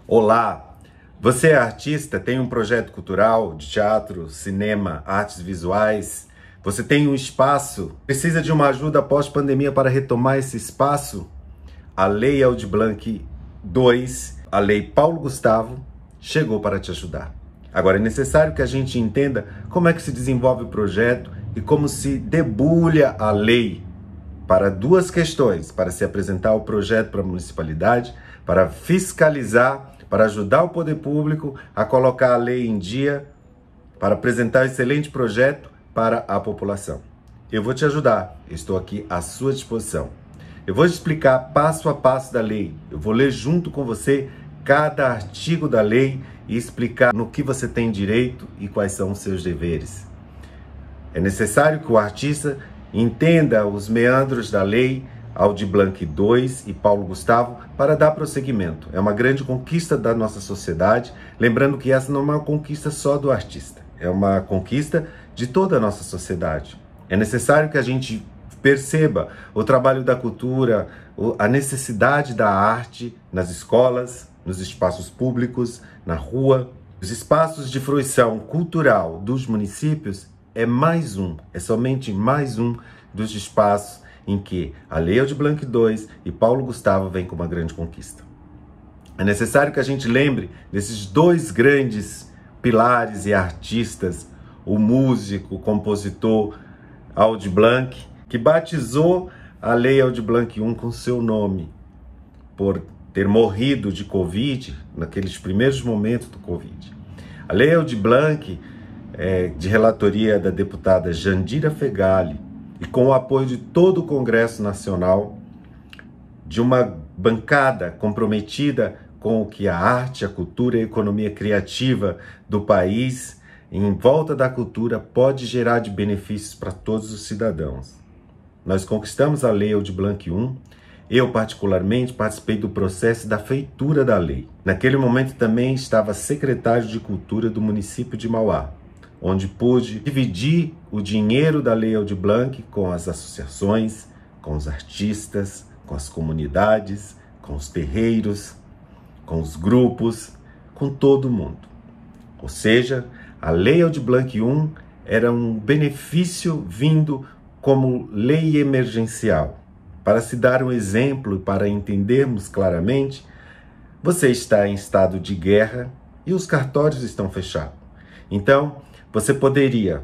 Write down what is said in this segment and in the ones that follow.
Olá! Você é artista, tem um projeto cultural de teatro, cinema, artes visuais? Você tem um espaço? Precisa de uma ajuda pós-pandemia para retomar esse espaço? A Lei Aldir Blanc II, a Lei Paulo Gustavo, chegou para te ajudar. Agora é necessário que a gente entenda como é que se desenvolve o projeto e como se debulha a lei para duas questões: para se apresentar o projeto para a municipalidade, para fiscalizar, para ajudar o poder público a colocar a lei em dia, para apresentar um excelente projeto para a população. Eu vou te ajudar, estou aqui à sua disposição. Eu vou te explicar passo a passo da lei, eu vou ler junto com você cada artigo da lei e explicar no que você tem direito e quais são os seus deveres. É necessário que o artista entenda os meandros da lei Aldir Blanc II e Paulo Gustavo para dar prosseguimento. É uma grande conquista da nossa sociedade, lembrando que essa não é uma conquista só do artista, é uma conquista de toda a nossa sociedade. É necessário que a gente perceba o trabalho da cultura, a necessidade da arte nas escolas, nos espaços públicos, na rua. Os espaços de fruição cultural dos municípios é somente mais um dos espaços em que a Lei Aldir Blanc II e Paulo Gustavo vêm com uma grande conquista. É necessário que a gente lembre desses dois grandes pilares e artistas, o músico, o compositor Aldir Blanc, que batizou a Lei Aldir Blanc I com seu nome, por ter morrido de Covid, naqueles primeiros momentos do Covid. A Lei Aldir Blanc, de relatoria da deputada Jandira Fegali, e com o apoio de todo o Congresso Nacional, de uma bancada comprometida com o que a arte, a cultura e a economia criativa do país, em volta da cultura, pode gerar de benefícios para todos os cidadãos. Nós conquistamos a Lei Aldir Blanc I. Eu, particularmente, participei do processo da feitura da lei. Naquele momento também estava secretário de Cultura do município de Mauá, onde pude dividir o dinheiro da Lei Aldir Blanc com as associações, com os artistas, com as comunidades, com os terreiros, com os grupos, com todo mundo. Ou seja, a Lei Aldir Blanc I era um benefício vindo como lei emergencial. Para se dar um exemplo e para entendermos claramente, você está em estado de guerra e os cartórios estão fechados. Então, você poderia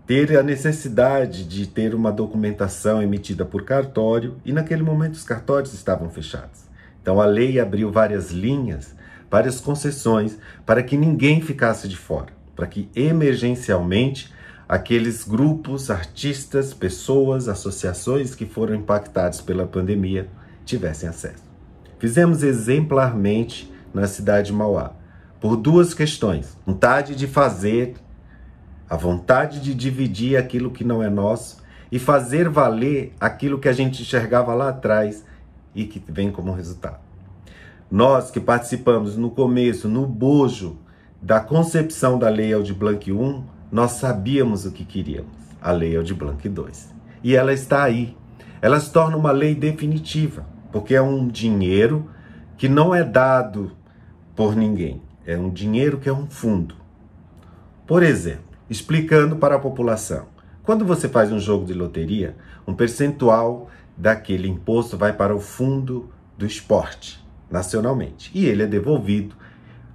ter a necessidade de ter uma documentação emitida por cartório e naquele momento os cartórios estavam fechados. Então a lei abriu várias linhas, várias concessões para que ninguém ficasse de fora, para que emergencialmente aqueles grupos, artistas, pessoas, associações que foram impactados pela pandemia tivessem acesso. Fizemos exemplarmente na cidade de Mauá, por duas questões: vontade de fazer, a vontade de dividir aquilo que não é nosso e fazer valer aquilo que a gente enxergava lá atrás e que vem como resultado. Nós que participamos no começo, no bojo da concepção da Lei Aldir Blanc I, nós sabíamos o que queríamos, a Lei Aldir Blanc II. E ela está aí. Ela se torna uma lei definitiva, porque é um dinheiro que não é dado por ninguém. É um dinheiro que é um fundo. Por exemplo, explicando para a população, quando você faz um jogo de loteria, um percentual daquele imposto vai para o fundo do esporte, nacionalmente. E ele é devolvido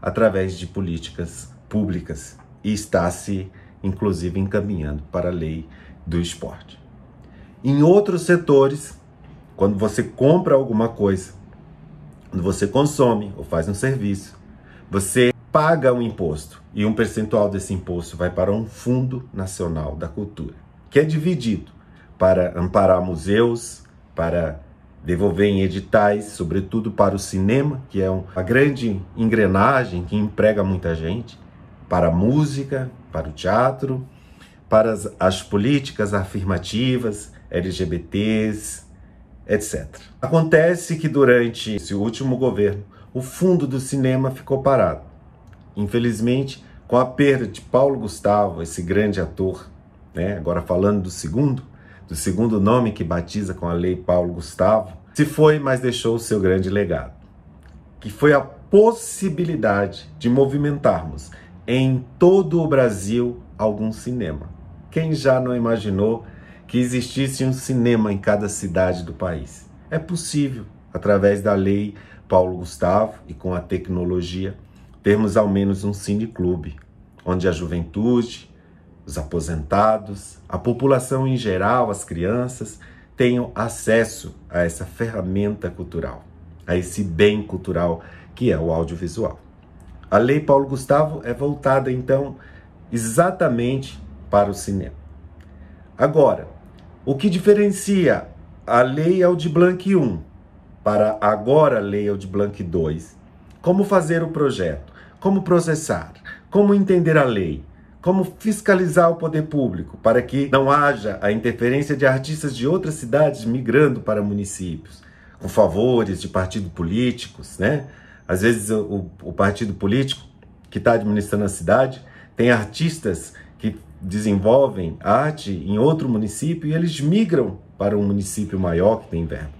através de políticas públicas e está se, inclusive, encaminhando para a lei do esporte. Em outros setores, quando você compra alguma coisa, quando você consome ou faz um serviço, você paga um imposto e um percentual desse imposto vai para um Fundo Nacional da Cultura, que é dividido para amparar museus, para devolver em editais, sobretudo para o cinema, que é uma grande engrenagem que emprega muita gente, para a música, para o teatro, para as políticas afirmativas, LGBTs, etc. Acontece que durante esse último governo, o fundo do cinema ficou parado. Infelizmente, com a perda de Paulo Gustavo, esse grande ator, agora falando do segundo nome que batiza com a Lei Paulo Gustavo, se foi, mas deixou o seu grande legado, que foi a possibilidade de movimentarmos em todo o Brasil algum cinema. Quem já não imaginou que existisse um cinema em cada cidade do país? É possível, através da lei Paulo Gustavo e com a tecnologia, termos ao menos um cineclube, onde a juventude, os aposentados, a população em geral, as crianças, tenham acesso a essa ferramenta cultural, a esse bem cultural que é o audiovisual. A Lei Paulo Gustavo é voltada, então, exatamente para o cinema. Agora, o que diferencia a Lei Aldir Blanc I para agora a Lei Aldir Blanc II? Como fazer o projeto? Como processar? Como entender a lei? Como fiscalizar o poder público para que não haja a interferência de artistas de outras cidades migrando para municípios, com favores de partidos políticos, né? Às vezes o partido político que está administrando a cidade tem artistas que desenvolvem arte em outro município e eles migram para um município maior que tem verba.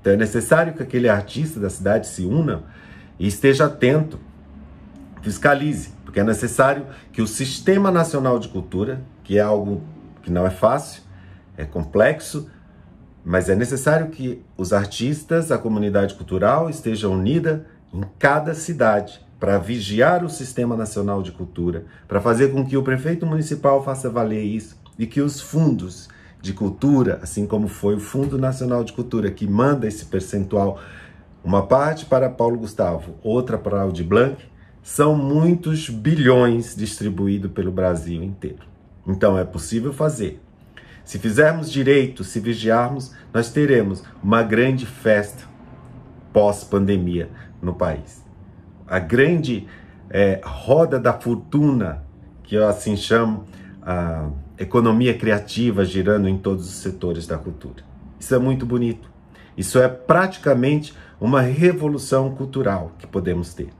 Então é necessário que aquele artista da cidade se una e esteja atento, fiscalize, porque é necessário que o Sistema Nacional de Cultura, que é algo que não é fácil, é complexo, mas é necessário que os artistas, a comunidade cultural esteja unida em cada cidade para vigiar o Sistema Nacional de Cultura, para fazer com que o prefeito municipal faça valer isso e que os fundos de cultura, assim como foi o Fundo Nacional de Cultura, que manda esse percentual, uma parte para Paulo Gustavo, outra para Aldir Blanc, são muitos bilhões distribuídos pelo Brasil inteiro. Então é possível fazer. Se fizermos direito, se vigiarmos, nós teremos uma grande festa pós-pandemia no país. A grande roda da fortuna, que eu assim chamo, a economia criativa girando em todos os setores da cultura. Isso é muito bonito. Isso é praticamente uma revolução cultural que podemos ter.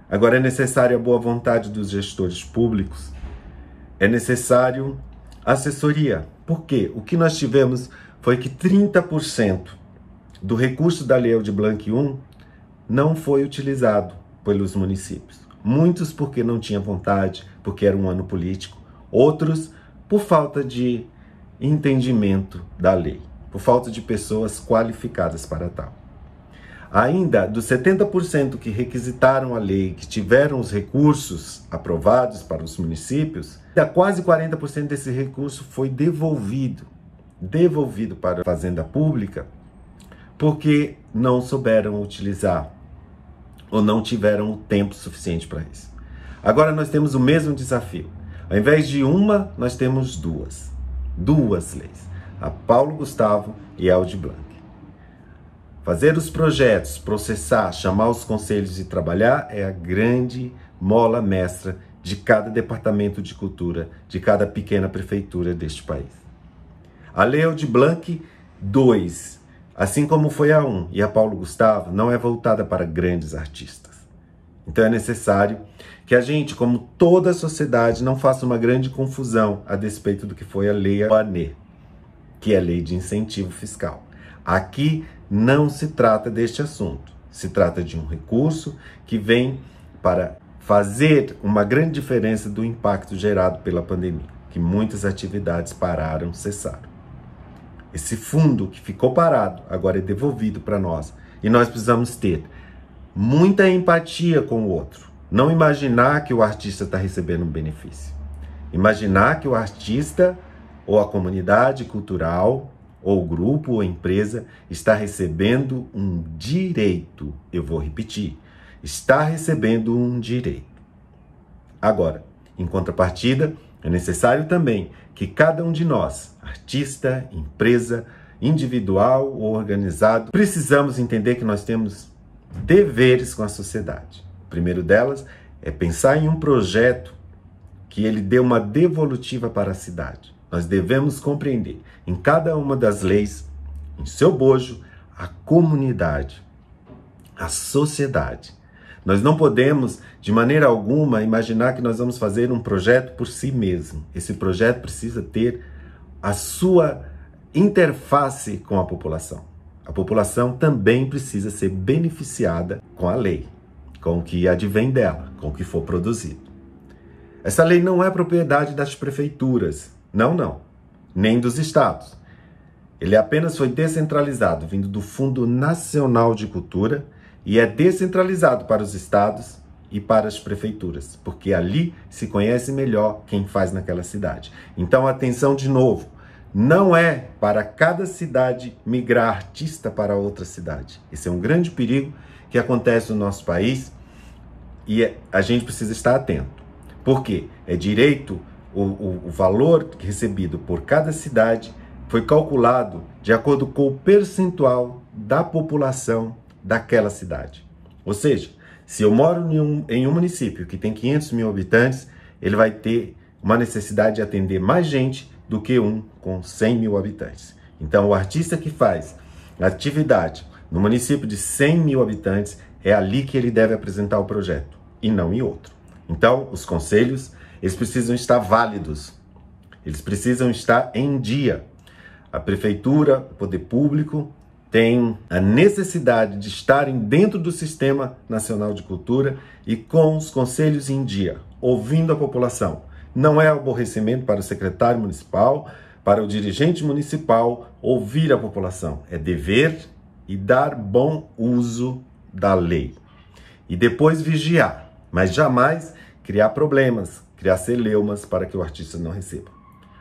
Agora é necessária a boa vontade dos gestores públicos, é necessário assessoria. Por quê? O que nós tivemos foi que 30% do recurso da Lei Aldir Blanc I não foi utilizado pelos municípios. Muitos porque não tinha vontade, porque era um ano político. Outros por falta de entendimento da lei, por falta de pessoas qualificadas para tal. Ainda dos 70% que requisitaram a lei, que tiveram os recursos aprovados para os municípios, quase 40% desse recurso foi devolvido para a Fazenda Pública, porque não souberam utilizar ou não tiveram o tempo suficiente para isso. Agora nós temos o mesmo desafio. Ao invés de uma, nós temos duas leis, a Paulo Gustavo e a Aldir Blanc. Fazer os projetos, processar, chamar os conselhos e trabalhar é a grande mola mestra de cada departamento de cultura, de cada pequena prefeitura deste país. A Lei Aldir Blanc II, assim como foi a 1 e a Paulo Gustavo, não é voltada para grandes artistas. Então é necessário que a gente, como toda a sociedade, não faça uma grande confusão a despeito do que foi a Lei Rouanet, que é a lei de incentivo fiscal. Aqui não se trata deste assunto. Se trata de um recurso que vem para fazer uma grande diferença do impacto gerado pela pandemia, que muitas atividades pararam, cessaram. Esse fundo que ficou parado agora é devolvido para nós e nós precisamos ter muita empatia com o outro. Não imaginar que o artista está recebendo um benefício. Imaginar que o artista ou a comunidade cultural ou o grupo ou empresa está recebendo um direito. Eu vou repetir. Está recebendo um direito. Agora, em contrapartida, é necessário também que cada um de nós, artista, empresa, individual ou organizado, precisamos entender que nós temos deveres com a sociedade. O primeiro delas é pensar em um projeto que ele dê uma devolutiva para a cidade. Nós devemos compreender em cada uma das leis, em seu bojo, a comunidade, a sociedade. Nós não podemos, de maneira alguma, imaginar que nós vamos fazer um projeto por si mesmo. Esse projeto precisa ter a sua interface com a população. A população também precisa ser beneficiada com a lei, com o que advém dela, com o que for produzido. Essa lei não é propriedade das prefeituras, não, nem dos estados. Ele apenas foi descentralizado, vindo do Fundo Nacional de Cultura, e é descentralizado para os estados e para as prefeituras, porque ali se conhece melhor quem faz naquela cidade. Então, atenção de novo, não é para cada cidade migrar artista para outra cidade. Esse é um grande perigo que acontece no nosso país e a gente precisa estar atento. Por quê? É direito, o valor recebido por cada cidade foi calculado de acordo com o percentual da população daquela cidade. Ou seja, se eu moro em um município que tem 500 mil habitantes, ele vai ter uma necessidade de atender mais gente do que um com 100 mil habitantes. Então, o artista que faz atividade no município de 100 mil habitantes, é ali que ele deve apresentar o projeto, e não em outro. Então, os conselhos, eles precisam estar válidos, eles precisam estar em dia. A prefeitura, o poder público, tem a necessidade de estarem dentro do Sistema Nacional de Cultura e com os conselhos em dia, ouvindo a população. Não é aborrecimento para o secretário municipal, para o dirigente municipal ouvir a população. É dever e dar bom uso da lei. E depois vigiar, mas jamais criar problemas, criar celeumas para que o artista não receba.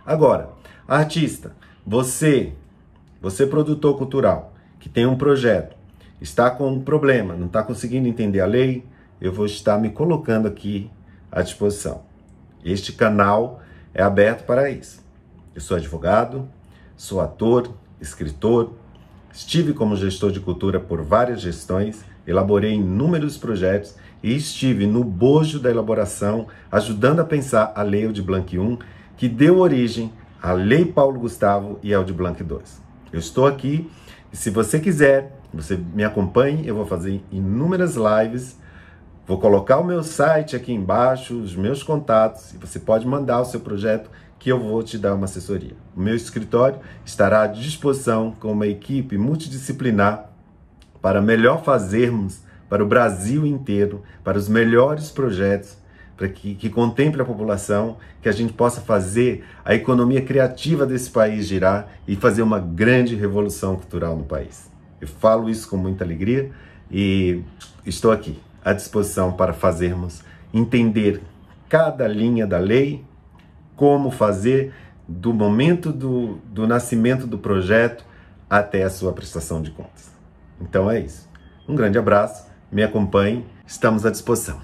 Agora, artista, você produtor cultural, que tem um projeto, está com um problema, não está conseguindo entender a lei, eu vou estar me colocando aqui à disposição. Este canal é aberto para isso. Eu sou advogado, sou ator, escritor, estive como gestor de cultura por várias gestões, elaborei inúmeros projetos e estive no bojo da elaboração, ajudando a pensar a Lei Aldir Blanc I, que deu origem à Lei Paulo Gustavo e Aldir Blanc II. Eu estou aqui e se você quiser, você me acompanhe, eu vou fazer inúmeras lives, vou colocar o meu site aqui embaixo, os meus contatos, e você pode mandar o seu projeto que eu vou te dar uma assessoria. O meu escritório estará à disposição com uma equipe multidisciplinar para melhor fazermos para o Brasil inteiro, para os melhores projetos, para que contemple a população, que a gente possa fazer a economia criativa desse país girar e fazer uma grande revolução cultural no país. Eu falo isso com muita alegria e estou aqui à disposição para fazermos entender cada linha da lei, como fazer do momento do nascimento do projeto até a sua prestação de contas. Então é isso. Um grande abraço, me acompanhe, estamos à disposição.